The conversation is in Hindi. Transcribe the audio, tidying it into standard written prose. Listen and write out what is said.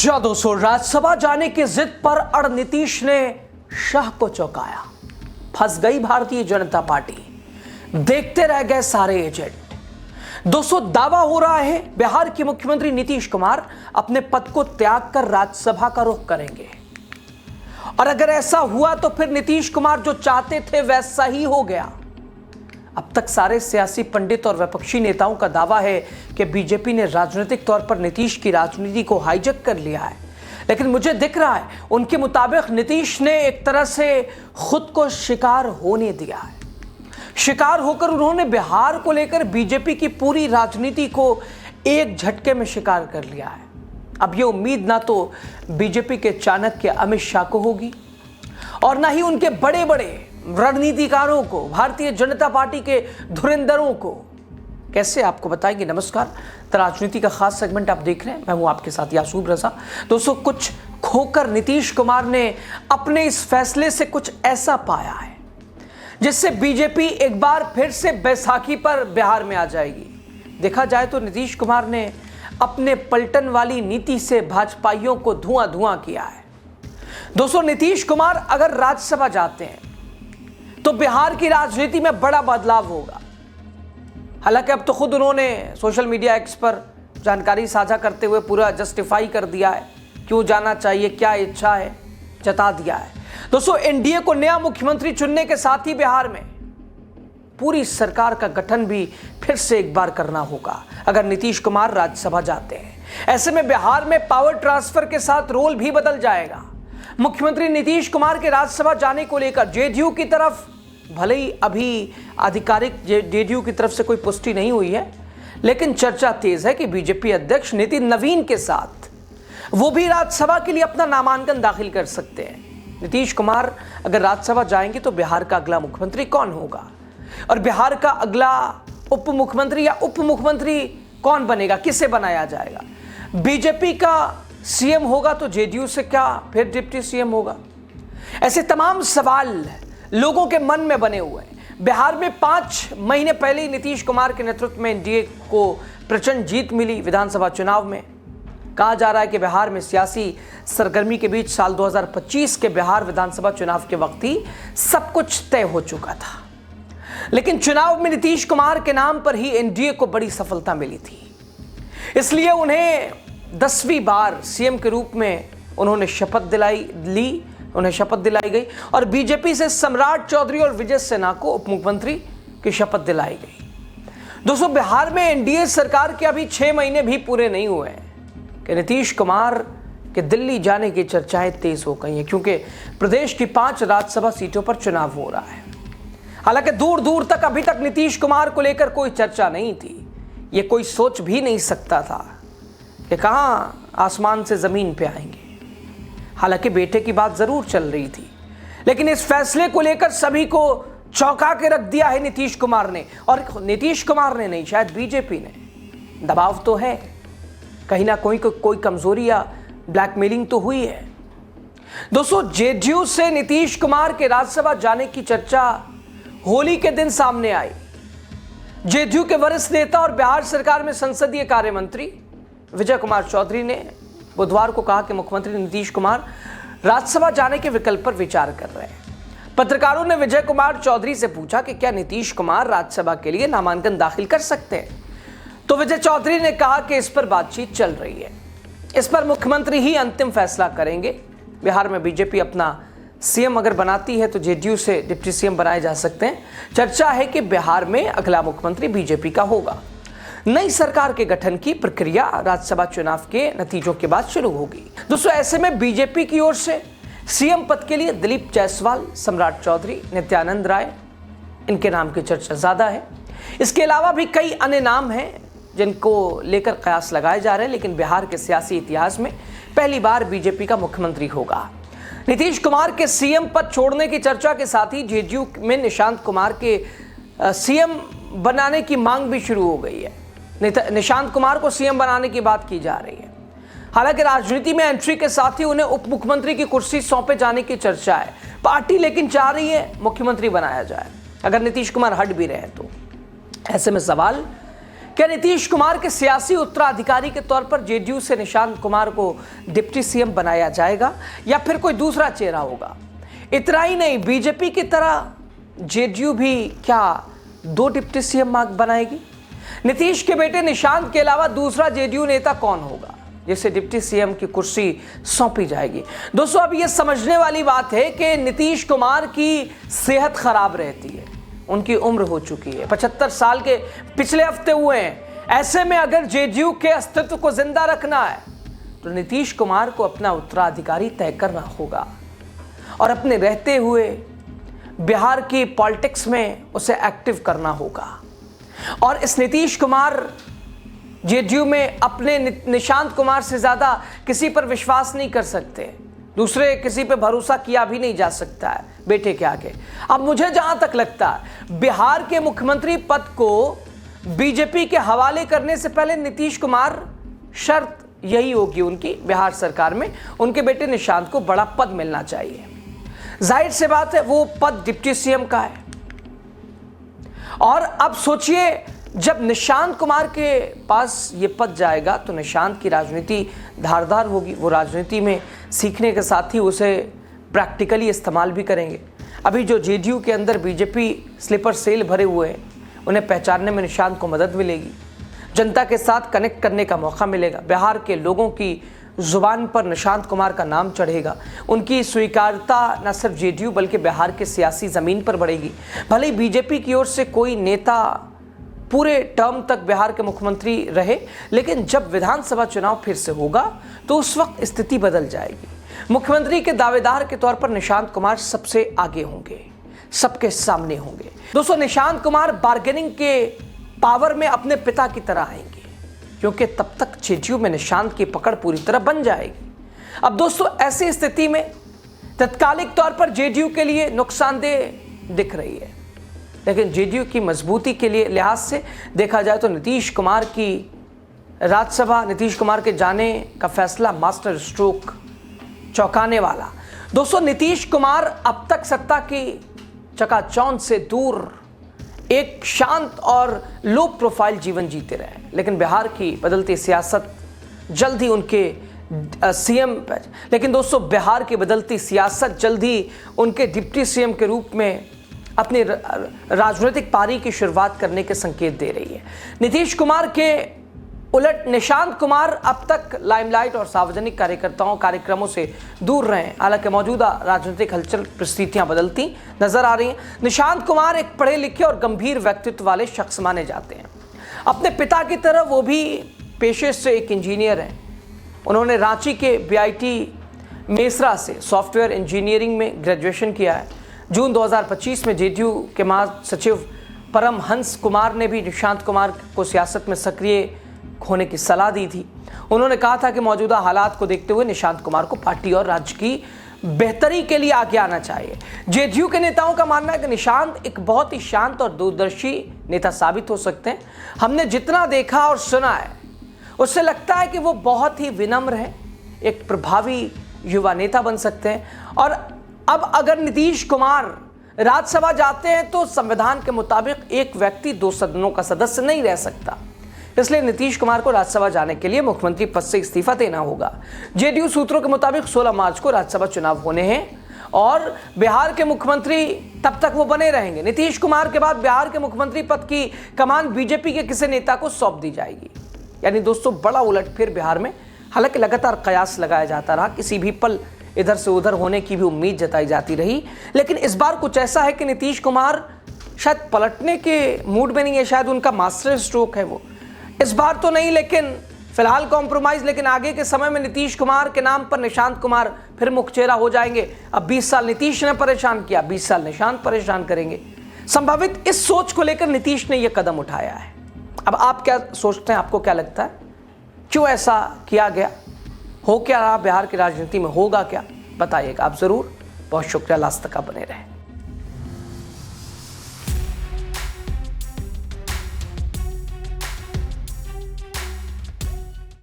जी दोस्तों, राज्यसभा जाने की जिद पर अड़ नीतीश ने शाह को चौंकाया। फंस गई भारतीय जनता पार्टी, देखते रह गए सारे एजेंट। दोस्तों, दावा हो रहा है बिहार के मुख्यमंत्री नीतीश कुमार अपने पद को त्याग कर राज्यसभा का रुख करेंगे, और अगर ऐसा हुआ तो फिर नीतीश कुमार जो चाहते थे वैसा ही हो गया। अब तक सारे सियासी पंडित और विपक्षी नेताओं का दावा है कि बीजेपी ने राजनीतिक तौर पर नीतीश की राजनीति को हाईजैक कर लिया है, लेकिन मुझे दिख रहा है उनके मुताबिक नीतीश ने एक तरह से खुद को शिकार होने दिया है। शिकार होकर उन्होंने बिहार को लेकर बीजेपी की पूरी राजनीति को एक झटके में शिकार कर लिया है। अब ये उम्मीद ना तो बीजेपी के चाणक्य अमित शाह को होगी और ना ही उनके बड़े बड़े रणनीतिकारों को, भारतीय जनता पार्टी के धुरंधरों को। कैसे आपको बताएंगे। नमस्कार, तो राजनीति का खास सेगमेंट आप देख रहे हैं, मैं हूं आपके साथ यासूब रजा। दोस्तों, कुछ खोकर नीतीश कुमार ने अपने इस फैसले से कुछ ऐसा पाया है जिससे बीजेपी एक बार फिर से बैसाखी पर बिहार में आ जाएगी। देखा जाए तो नीतीश कुमार ने अपने पलटन वाली नीति से भाजपाइयों को धुआं धुआं किया है। दोस्तों, नीतीश कुमार अगर राज्यसभा जाते हैं तो बिहार की राजनीति में बड़ा बदलाव होगा। हालांकि अब तो खुद उन्होंने सोशल मीडिया एक्स पर जानकारी साझा करते हुए पूरा जस्टिफाई कर दिया है, क्यों जाना चाहिए, क्या इच्छा है, जता दिया है। दोस्तों, एनडीए को नया मुख्यमंत्री चुनने के साथ ही बिहार में पूरी सरकार का गठन भी फिर से एक बार करना होगा अगर नीतीश कुमार राज्यसभा जाते हैं। ऐसे में बिहार में पावर ट्रांसफर के साथ रोल भी बदल जाएगा। मुख्यमंत्री नीतीश कुमार के राज्यसभा जाने को लेकर जेडीयू की तरफ, भले ही अभी आधिकारिक जेडीयू की तरफ से कोई पुष्टि नहीं हुई है, लेकिन चर्चा तेज है कि बीजेपी अध्यक्ष नितिन नवीन के साथ वो भी राज्यसभा के लिए अपना नामांकन दाखिल कर सकते हैं। नीतीश कुमार अगर राज्यसभा जाएंगे तो बिहार का अगला मुख्यमंत्री कौन होगा, और बिहार का अगला उप मुख्यमंत्री या उप मुख्यमंत्री कौन बनेगा, किसे बनाया जाएगा। बीजेपी का सीएम होगा तो जेडीयू से क्या फिर डिप्टी सीएम होगा। ऐसे तमाम सवाल लोगों के मन में बने हुए हैं। बिहार में 5 महीने पहले ही नीतीश कुमार के नेतृत्व में एनडीए को प्रचंड जीत मिली विधानसभा चुनाव में। कहा जा रहा है कि बिहार में सियासी सरगर्मी के बीच साल 2025 के बिहार विधानसभा चुनाव के वक्त ही सब कुछ तय हो चुका था, लेकिन चुनाव में नीतीश कुमार के नाम पर ही एनडीए को बड़ी सफलता मिली थी। इसलिए उन्हें 10वीं बार सीएम के रूप में उन्हें शपथ दिलाई गई और बीजेपी से सम्राट चौधरी और विजय सिन्हा को उप मुख्यमंत्री की शपथ दिलाई गई। दोस्तों, बिहार में एनडीए सरकार के अभी 6 महीने भी पूरे नहीं हुए हैं कि नीतीश कुमार के दिल्ली जाने की चर्चाएं तेज हो गई हैं, क्योंकि प्रदेश की 5 राज्यसभा सीटों पर चुनाव हो रहा है। हालांकि दूर दूर तक अभी तक नीतीश कुमार को लेकर कोई चर्चा नहीं थी। ये कोई सोच भी नहीं सकता था कि कहां आसमान से जमीन पे आएंगे। हालांकि बेटे की बात जरूर चल रही थी, लेकिन इस फैसले को लेकर सभी को चौंका के रख दिया है नीतीश कुमार ने। और नीतीश कुमार ने नहीं, शायद बीजेपी ने। दबाव तो है, कहीं ना कोई कमजोरी या ब्लैकमेलिंग तो हुई है। दोस्तों, जेडीयू से नीतीश कुमार के राज्यसभा जाने की चर्चा होली के दिन सामने आई। जेडीयू के वरिष्ठ नेता और बिहार सरकार में संसदीय कार्य मंत्री विजय कुमार चौधरी ने बुधवार को कहा कि मुख्यमंत्री नीतीश कुमार राज्यसभा जाने के विकल्प पर विचार कर रहे हैं। पत्रकारों ने विजय कुमार चौधरी से पूछा कि क्या नीतीश कुमार राज्यसभा के लिए नामांकन दाखिल कर सकते हैं, तो विजय चौधरी ने कहा कि इस पर बातचीत चल रही है, इस पर मुख्यमंत्री ही अंतिम फैसला करेंगे। बिहार में बीजेपी अपना सीएम अगर बनाती है तो जेडीयू से डिप्टी सीएम बनाए जा सकते हैं। चर्चा है कि बिहार में अगला मुख्यमंत्री बीजेपी का होगा। नई सरकार के गठन की प्रक्रिया राज्यसभा चुनाव के नतीजों के बाद शुरू होगी। दोस्तों, ऐसे में बीजेपी की ओर से सीएम पद के लिए दिलीप जायसवाल, सम्राट चौधरी, नित्यानंद राय, इनके नाम की चर्चा ज्यादा है। इसके अलावा भी कई अन्य नाम हैं जिनको लेकर कयास लगाए जा रहे हैं, लेकिन बिहार के सियासी इतिहास में पहली बार बीजेपी का मुख्यमंत्री होगा। नीतीश कुमार के सीएम पद छोड़ने की चर्चा के साथ ही जेडीयू में निशांत कुमार के सीएम बनाने की मांग भी शुरू हो गई है। निशांत कुमार को सीएम बनाने की बात की जा रही है। हालांकि राजनीति में एंट्री के साथ ही उन्हें उप मुख्यमंत्री की कुर्सी सौंपे जाने की चर्चा है। पार्टी लेकिन चाह रही है मुख्यमंत्री बनाया जाए अगर नीतीश कुमार हट भी रहे तो। ऐसे में सवाल क्या नीतीश कुमार के सियासी उत्तराधिकारी के तौर पर जेडीयू से निशांत कुमार को डिप्टी सीएम बनाया जाएगा या फिर कोई दूसरा चेहरा होगा? इतना ही नहीं, बीजेपी की तरह जेडीयू भी क्या 2 डिप्टी सीएम बनाएगी? नीतीश के बेटे निशांत के अलावा दूसरा जेडीयू नेता कौन होगा जिसे डिप्टी सीएम की कुर्सी सौंपी जाएगी? दोस्तों, अब यह समझने वाली बात है कि नीतीश कुमार की सेहत खराब रहती है, उनकी उम्र हो चुकी है, 75 साल के पिछले हफ्ते हुए हैं। ऐसे में अगर जेडीयू के अस्तित्व को जिंदा रखना है तो नीतीश कुमार को अपना उत्तराधिकारी तय करना होगा और अपने रहते हुए बिहार की पॉलिटिक्स में उसे एक्टिव करना होगा। और इस नीतीश कुमार जेडीयू में अपने निशांत कुमार से ज्यादा किसी पर विश्वास नहीं कर सकते, दूसरे किसी पे भरोसा किया भी नहीं जा सकता है बेटे के आगे। अब मुझे जहां तक लगता है बिहार के मुख्यमंत्री पद को बीजेपी के हवाले करने से पहले नीतीश कुमार, शर्त यही होगी उनकी बिहार सरकार में उनके बेटे निशांत को बड़ा पद मिलना चाहिए। जाहिर सी बात है वो पद डिप्टी सीएम का है। और अब सोचिए, जब निशांत कुमार के पास ये पद जाएगा तो निशांत की राजनीति धारदार होगी, वो राजनीति में सीखने के साथ ही उसे प्रैक्टिकली इस्तेमाल भी करेंगे। अभी जो जेडीयू के अंदर बीजेपी स्लीपर सेल भरे हुए हैं उन्हें पहचानने में निशांत को मदद मिलेगी, जनता के साथ कनेक्ट करने का मौका मिलेगा, बिहार के लोगों की जुबान पर निशांत कुमार का नाम चढ़ेगा, उनकी स्वीकार्यता न सिर्फ जेडीयू बल्कि बिहार के सियासी ज़मीन पर बढ़ेगी। भले ही बीजेपी की ओर से कोई नेता पूरे टर्म तक बिहार के मुख्यमंत्री रहे, लेकिन जब विधानसभा चुनाव फिर से होगा तो उस वक्त स्थिति बदल जाएगी। मुख्यमंत्री के दावेदार के तौर पर निशांत कुमार सबसे आगे होंगे, सबके सामने होंगे। दोस्तों, निशांत कुमार बार्गेनिंग के पावर में अपने पिता की तरह आएंगे क्योंकि तब तक जेडीयू में निशांत की पकड़ पूरी तरह बन जाएगी। अब दोस्तों, ऐसी स्थिति में तत्कालिक तौर पर जेडीयू के लिए नुकसानदेह दिख रही है, लेकिन जेडीयू की मजबूती के लिए लिहाज से देखा जाए तो नीतीश कुमार की राज्यसभा, नीतीश कुमार के जाने का फैसला मास्टर स्ट्रोक, चौंकाने वाला। दोस्तों, नीतीश कुमार अब तक सत्ता की चकाचौंध से दूर एक शांत और लो प्रोफाइल जीवन जीते रहे, लेकिन बिहार की बदलती सियासत जल्द ही उनके सीएम, लेकिन दोस्तों बिहार की बदलती सियासत जल्द ही उनके डिप्टी सीएम के रूप में अपनी राजनीतिक पारी की शुरुआत करने के संकेत दे रही है। नीतीश कुमार के उलट निशांत कुमार अब तक लाइमलाइट और सार्वजनिक कार्यक्रमों से दूर रहे। हालांकि मौजूदा राजनीतिक हलचल परिस्थितियां बदलती नजर आ रही हैं। निशांत कुमार एक पढ़े लिखे और गंभीर व्यक्तित्व वाले शख्स माने जाते हैं। अपने पिता की तरह वो भी पेशे से एक इंजीनियर हैं। उन्होंने रांची के बीआईटी मेसरा से सॉफ्टवेयर इंजीनियरिंग में ग्रेजुएशन किया है। जून 2025 में जेडीयू के महासचिव परमहंस कुमार ने भी निशांत कुमार को सियासत में सक्रिय होने की सलाह दी थी। उन्होंने कहा था कि मौजूदा हालात को देखते हुए निशांत कुमार को पार्टी और राज्य की बेहतरी के लिए आगे आना चाहिए। जेडीयू के नेताओं का मानना है कि निशांत एक बहुत ही शांत और दूरदर्शी नेता साबित हो सकते हैं। हमने जितना देखा और सुना है उससे लगता है कि वो बहुत ही विनम्र हैं, एक प्रभावी युवा नेता बन सकते हैं। और अब अगर नीतीश कुमार राज्यसभा जाते हैं तो संविधान के मुताबिक एक व्यक्ति 2 सदनों का सदस्य नहीं रह सकता, इसलिए नीतीश कुमार को राज्यसभा जाने के लिए मुख्यमंत्री पद से इस्तीफा देना होगा। जेडीयू सूत्रों के मुताबिक 16 मार्च को राज्यसभा चुनाव होने हैं और बिहार के मुख्यमंत्री तब तक वो बने रहेंगे। नीतीश कुमार के बाद बिहार के मुख्यमंत्री पद की कमान बीजेपी के किसी नेता को सौंप दी जाएगी। यानी दोस्तों बड़ा उलटफेर बिहार में। हालांकि लगातार कयास लगाया जाता रहा, किसी भी पल इधर से उधर होने की भी उम्मीद जताई जाती रही, लेकिन इस बार कुछ ऐसा है कि नीतीश कुमार शायद पलटने के मूड में नहीं है, शायद उनका मास्टर स्ट्रोक है वो। इस बार तो नहीं, लेकिन फिलहाल कॉम्प्रोमाइज, लेकिन आगे के समय में नीतीश कुमार के नाम पर निशांत कुमार फिर मुख्य चेहरा हो जाएंगे। अब 20 साल नीतीश ने परेशान किया, 20 साल निशांत परेशान करेंगे। संभावित इस सोच को लेकर नीतीश ने यह कदम उठाया है। अब आप क्या सोचते हैं, आपको क्या लगता है, क्यों ऐसा किया गया, हो क्या रहा बिहार की राजनीति में, होगा क्या, बताइएगा आप जरूर। बहुत शुक्रिया, लास्ट तक बने रहे।